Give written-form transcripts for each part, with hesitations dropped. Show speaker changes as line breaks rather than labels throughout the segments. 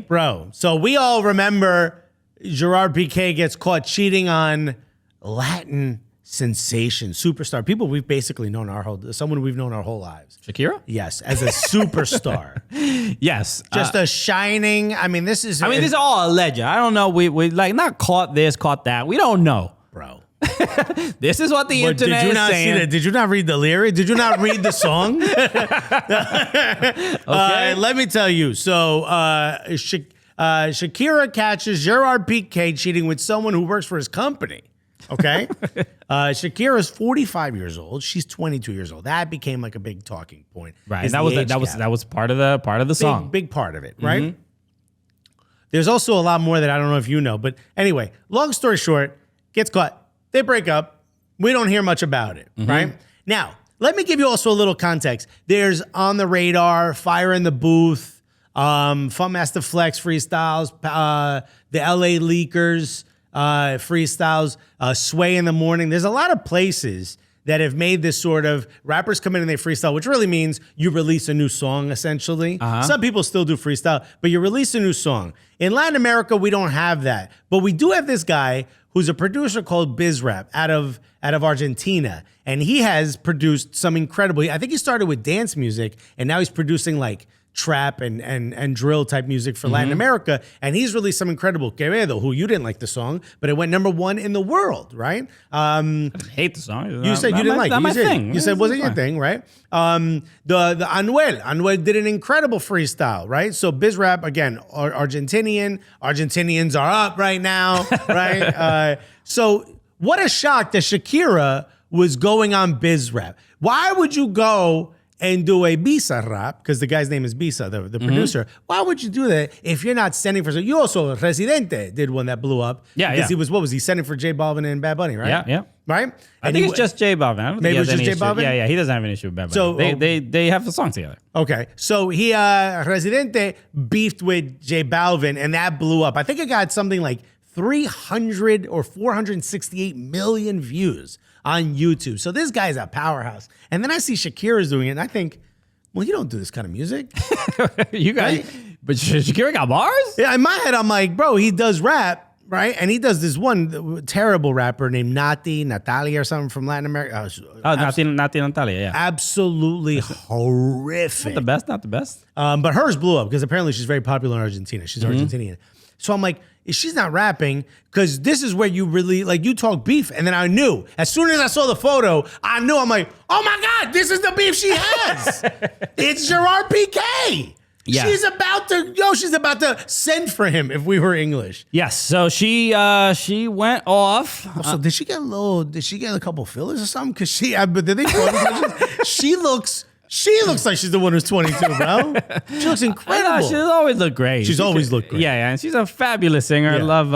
Bro, so we all remember Gerard Piqué gets caught cheating on Latin sensation, superstar. People we've basically known someone we've known our whole lives.
Shakira?
Yes, as a superstar.
Yes.
Just a shining, this is...
this is all alleged. I don't know. We like not caught this, caught that. We don't know.
Bro.
This is what the internet
did you
is
not
saying.
see that? Did you not read the lyric? Did you not read the song? Okay. Let me tell you. So Shakira catches Gerard Piqué cheating with someone who works for his company. Okay. Shakira is 45 years old. She's 22 years old. That became like a big talking point.
Right. That was part of the song.
Big part of it, right? Mm-hmm. There's also a lot more that I don't know if you know, but anyway, long story short, gets caught. They break up. We don't hear much about it, right? Now, let me give you also a little context. There's On the Radar, Fire in the Booth, Fun Master Flex freestyles, the LA Leakers freestyles, Sway in the Morning. There's a lot of places that have made this sort of rappers come in and they freestyle, which really means you release a new song, essentially. Some people still do freestyle, but you release a new song. In Latin America, we don't have that. But we do have this guy who's a producer called Bizrap out of Argentina. And he has produced some incredible, I think he started with dance music, and now he's producing like trap and drill type music for Latin America. And he's released some incredible Quevedo, who you didn't like the song, but it went #1 in the world, right?
I hate the song.
You said you didn't like it.
Not my thing.
You said it wasn't your thing, right? The Anuel did an incredible freestyle, right? So Bizrap, again, Argentinian. Argentinians are up right now, right? So what a shock that Shakira was going on Bizrap. Why would you go and do a Bisa rap, because the guy's name is Bisa, the producer. Why would you do that if you're not sending for... You also, Residente did one that blew up.
Yeah,
because he was he sending for J Balvin and Bad Bunny, right?
Yeah.
Right?
I think it's just J Balvin. I don't
Maybe
think
it's just J Balvin?
Yeah, he doesn't have an issue with Bad Bunny. So they have a song together.
Okay, so he, Residente beefed with J Balvin, and that blew up. I think it got something like 300 or 468 million views on YouTube. So this guy's a powerhouse. And then I see Shakira's doing it, and I think, well, you don't do this kind of music.
You guys, right? But Shakira got bars?
Yeah, in my head, I'm like, bro, he does rap, right? And he does this one terrible rapper named Natalia or something from Latin America.
Nati Natalia, yeah.
Absolutely horrific.
Not the best.
But hers blew up because apparently she's very popular in Argentina. She's Argentinian. So I'm like, if she's not rapping, because this is where you really, like, you talk beef. And then I knew, as soon as I saw the photo, I knew, I'm like, oh my God, this is the beef she has. It's Gerard Piqué. Yeah. She's about to send for him if we were English.
Yes. So she went off.
Also, did she get a couple fillers or something? Because she looks like she's the one who's 22, bro. She looks incredible.
She's always looked great.
She's always looked great.
Yeah, and she's a fabulous singer. Yeah. I love,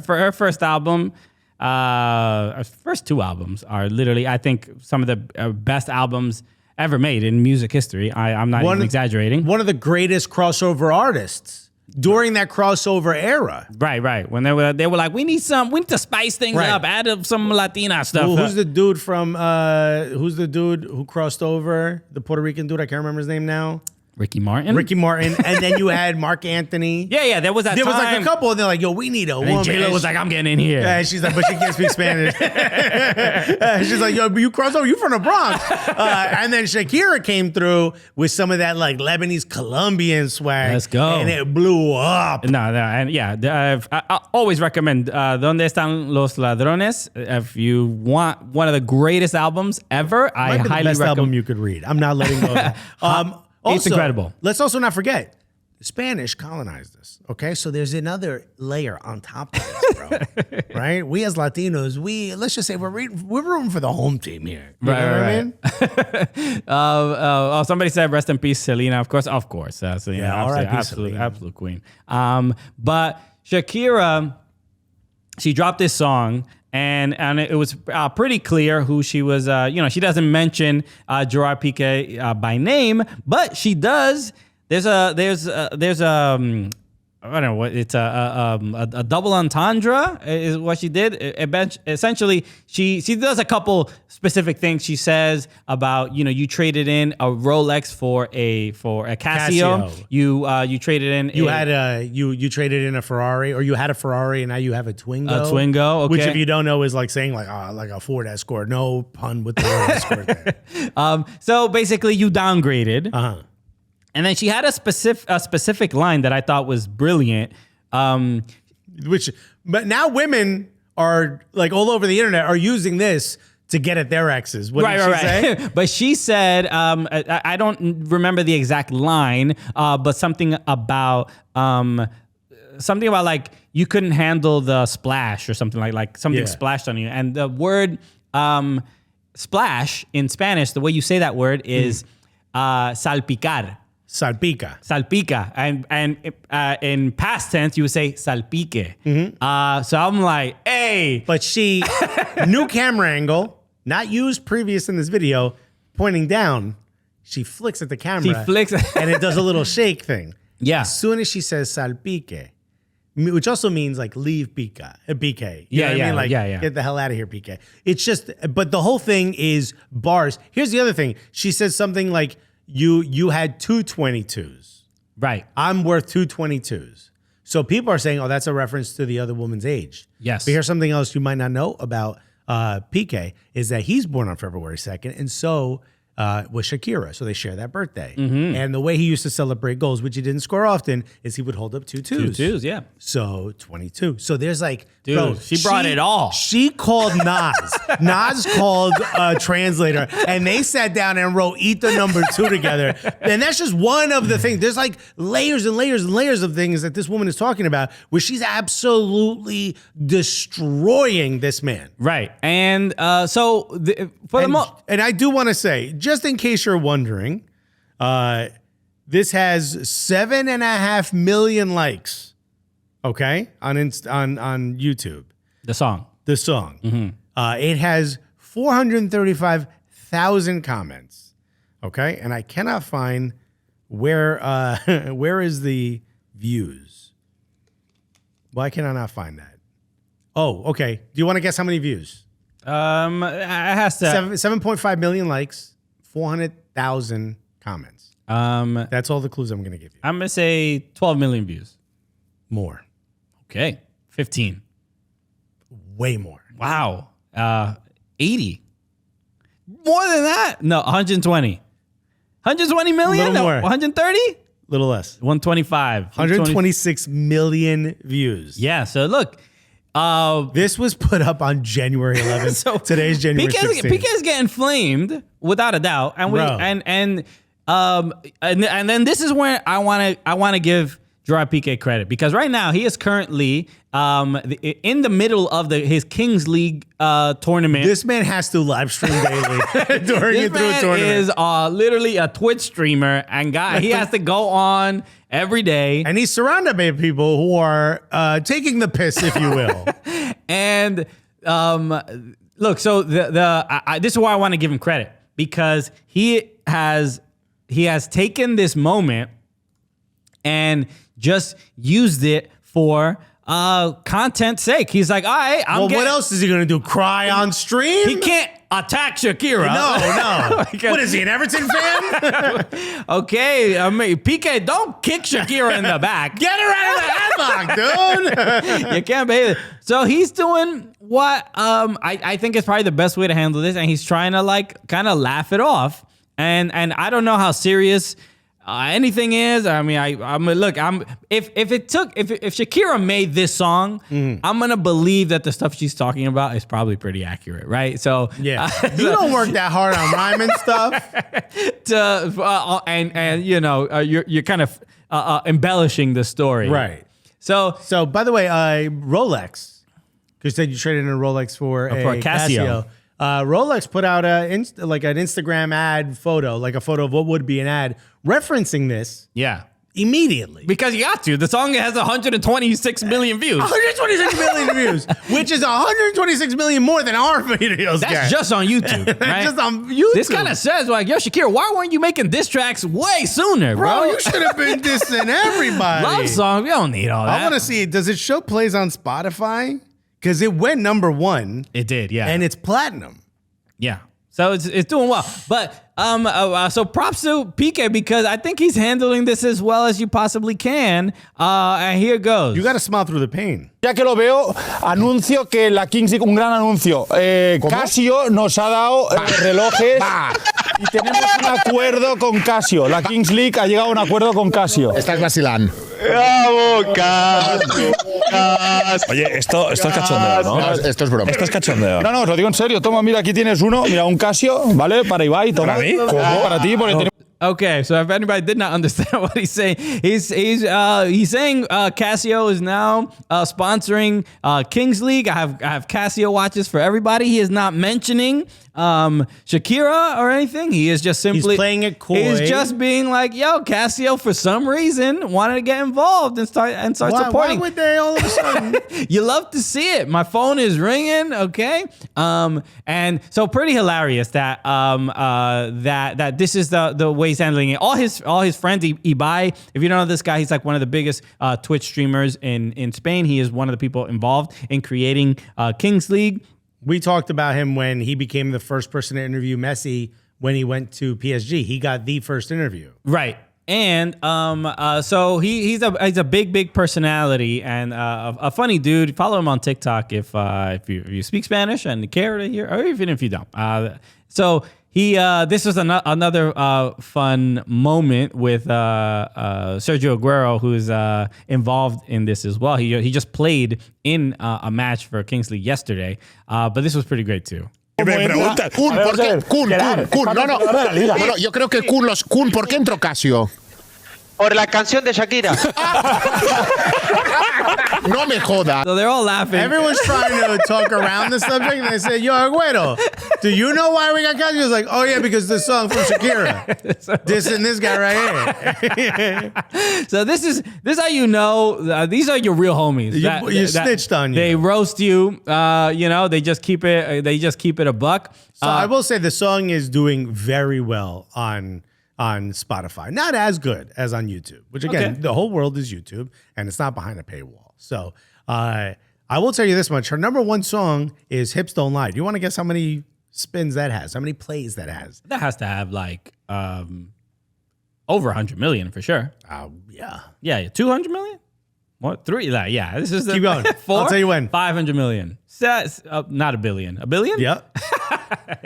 her first album, her first two albums are literally, I think, some of the best albums ever made in music history. I'm not even exaggerating.
One of the greatest crossover artists during that crossover era.
Right. When they were like, we need to spice things up, add some Latina stuff.
Well, who's the dude who crossed over? The Puerto Rican dude, I can't remember his name now.
Ricky Martin.
And then you had Mark Anthony.
Yeah, there was like
a couple, and they're like, yo, we need a woman.
J-Lo was like, I'm getting in here.
Yeah, she's like, but she can't speak Spanish. She's like, yo, you cross over, you from the Bronx. And then Shakira came through with some of that like Lebanese Colombian swag.
Let's go.
And it blew up.
I always recommend Donde Están los Ladrones. If you want one of the greatest albums ever, I highly recommend.
Best album you could read. I'm not letting go. Also,
it's incredible.
Let's also not forget, the Spanish colonized us, okay? So there's another layer on top of this, bro, right? We as Latinos, let's just say we're rooting for the home team here. You know what I mean?
Somebody said rest in peace, Selena. Of course. Selena, absolute queen. But Shakira, she dropped this song. And it was pretty clear who she was. She doesn't mention Gerard Piqué by name, but she does. There's a I don't know what it's a double entendre is what she did. Essentially, she does a couple specific things. She says about you traded in a Rolex for a Casio. You traded in
you traded in a Ferrari, or you had a Ferrari and now you have a Twingo.
A Twingo, okay.
Which if you don't know is like saying like a Ford Escort. No pun with the word Escort there.
So basically, you downgraded. And then she had a specific line that I thought was brilliant.
But now women are like all over the internet are using this to get at their exes. What did she say?
But she said, I don't remember the exact line, but something about like you couldn't handle the splash or something like something splashed on you. And the word splash in Spanish, the way you say that word is salpicar. Salpica. And in past tense, you would say salpique. So I'm like, hey.
But she, new camera angle, not used previous in this video, pointing down, she flicks at the camera.
She flicks.
And it does a little shake thing.
Yeah.
As soon as she says salpique, which also means like leave Piqué. You know what I mean? Like, get the hell out of here, Piqué. It's just, but the whole thing is bars. Here's the other thing. She says something like, you had two 22s.
Right.
I'm worth two 22s. So people are saying, oh, that's a reference to the other woman's age.
Yes.
But here's something else you might not know about Piqué is that he's born on February 2nd. And so was Shakira. So they share that birthday. And the way he used to celebrate goals, which he didn't score often, is he would hold up two twos.
Two twos, yeah.
So 22. So there's like,
dude,
bro,
she brought it all.
She called Nas. Nas called a translator, and they sat down and wrote "Eat the Number 2" together. And that's just one of the things. There's like layers and layers and layers of things that this woman is talking about, where she's absolutely destroying this man.
Right. And
and I do want to say, just in case you're wondering, this has 7.5 million likes. Okay, on YouTube.
The song.
It has 435,000 comments. Okay, and I cannot find where is the views. Why can I not find that? Oh, okay. Do you want to guess how many views?
It has to
7.5 million likes, 400,000 comments. That's all the clues I'm going to give you.
I'm going to say 12 million views.
More.
Okay. 15.
Way more.
Wow. 80. More than that? No, 120. 120 million?
Little more.
130?
Little less.
125.
126 million views.
Yeah, so look.
This was put up on January 11th. So today's January 16th.
Piqué's getting flamed, without a doubt. And and then this is where I want to give Gerard Piqué credit, because right now he is currently in the middle of his Kings League tournament.
This man has to live stream daily during and through a tournament.
This man is literally a Twitch streamer, and he has to go on every day.
And he's surrounded by people who are taking the piss, if you will.
And look, so this is why I want to give him credit, because he has taken this moment and just used it for content's sake. He's like, all right,
what else is he going to do? Cry on stream?
He can't attack Shakira.
No. What is he, an Everton fan?
Okay, Piqué, don't kick Shakira in the back.
Get her out of the headlock, dude.
You can't behave. So he's doing what I think is probably the best way to handle this, and he's trying to kind of laugh it off. And I don't know how serious anything is. I mean, if Shakira made this song, I'm gonna believe that the stuff she's talking about is probably pretty accurate, right? So
yeah, you don't work that hard on rhyming stuff.
You're kind of embellishing the story,
right?
So
by the way, Rolex, because you said you traded in a Rolex for a Casio. Rolex put out an Instagram ad photo, like a photo of what would be an ad referencing this.
Yeah.
immediately.
Because you got to. The song has 126 million views.
126 million views, which is 126 million more than our videos.
That's just on YouTube, right?
Just on YouTube.
This kind of says, like, yo, Shakira, why weren't you making diss tracks way sooner, bro?
You should have been dissing everybody.
Love song, we don't need all that.
I want to see, does it show plays on Spotify? Because it went number 1.
It did, yeah.
And it's platinum.
Yeah. So it's doing well. But so props to Piqué because I think he's handling this as well as you possibly can. And here goes.
You got to smile through the pain.
Ya que lo veo, anuncio que la Kings League, un gran anuncio. Casio nos ha dado relojes y tenemos un acuerdo con Casio. La Kings League ha llegado a un acuerdo con Casio.
Estás vacilando.
¡Bravo, Casio!
Oye, esto es cachondeo, ¿no?
No, esto es broma.
Esto es cachondeo.
No, os lo digo en serio. Toma, mira, aquí tienes uno. Mira, un Casio, ¿vale? Para Ibai. Toma.
¿Para mí?
¿Cómo? Para ti, porque tenemos...
Okay, so if anybody did not understand what he's saying, he's saying Casio is now sponsoring Kings League. I have Casio watches for everybody. He is not mentioning Shakira or anything. He is just simply
he's playing it coy.
He's just being like, yo, Casio for some reason wanted to get involved and start supporting.
Why would they all of a sudden?
You love to see it. My phone is ringing, okay? And so pretty hilarious that that this is the way he's handling it. All his friends, Ibai, if you don't know this guy, he's like one of the biggest Twitch streamers in Spain. He is one of the people involved in creating Kings League.
We talked about him when he became the first person to interview Messi when he went to PSG. He got the first interview.
Right. And so he's a big personality and a funny dude. Follow him on TikTok if you speak Spanish and care to hear, or even if you don't. So this was another fun moment with Sergio Aguero, who's involved in this as well. He just played in a match for Kings League yesterday, but this was pretty great too.
Me pregunta.
Kun, ¿por qué? Kun. No, yo creo que Kun, ¿por qué entró Casio?
Por la canción de Shakira.
No me joda.
So they're all laughing.
Everyone's trying to talk around the subject, and they say, yo, Aguero, do you know why we got Casio? He was like, oh, yeah, because the song from Shakira. Dissing this guy right here.
So this is how you know these are your real homies.
You snitched on you.
They roast you. They just keep it a buck.
So I will say the song is doing very well on Spotify. Not as good as on YouTube, which again, the whole world is YouTube and it's not behind a paywall. So I will tell you this much. Her number 1 song is Hips Don't Lie. Do you want to guess how many spins that has? How many plays that has?
That has to have like over 100 million for sure.
Yeah.
Yeah, 200 million? What? 3? Yeah, this is
Keep going.
4?
I'll tell you when.
500 million. Not a billion. A billion?
Yep.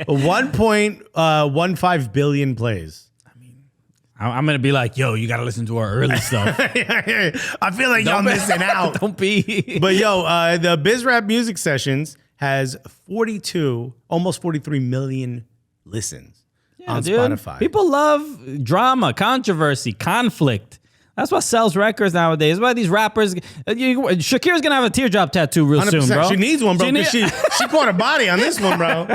1.15 billion plays.
I'm going to be like, yo, you got to listen to our early stuff.
I feel like y'all missing out.
Don't be.
But yo, the BizRap Music Sessions has 42, almost 43 million listens on Spotify.
People love drama, controversy, conflict. That's what sells records nowadays. That's why these rappers. Shakira's gonna have a teardrop tattoo real 100%. Soon, bro.
She needs one, bro. Because she caught a body on this one, bro.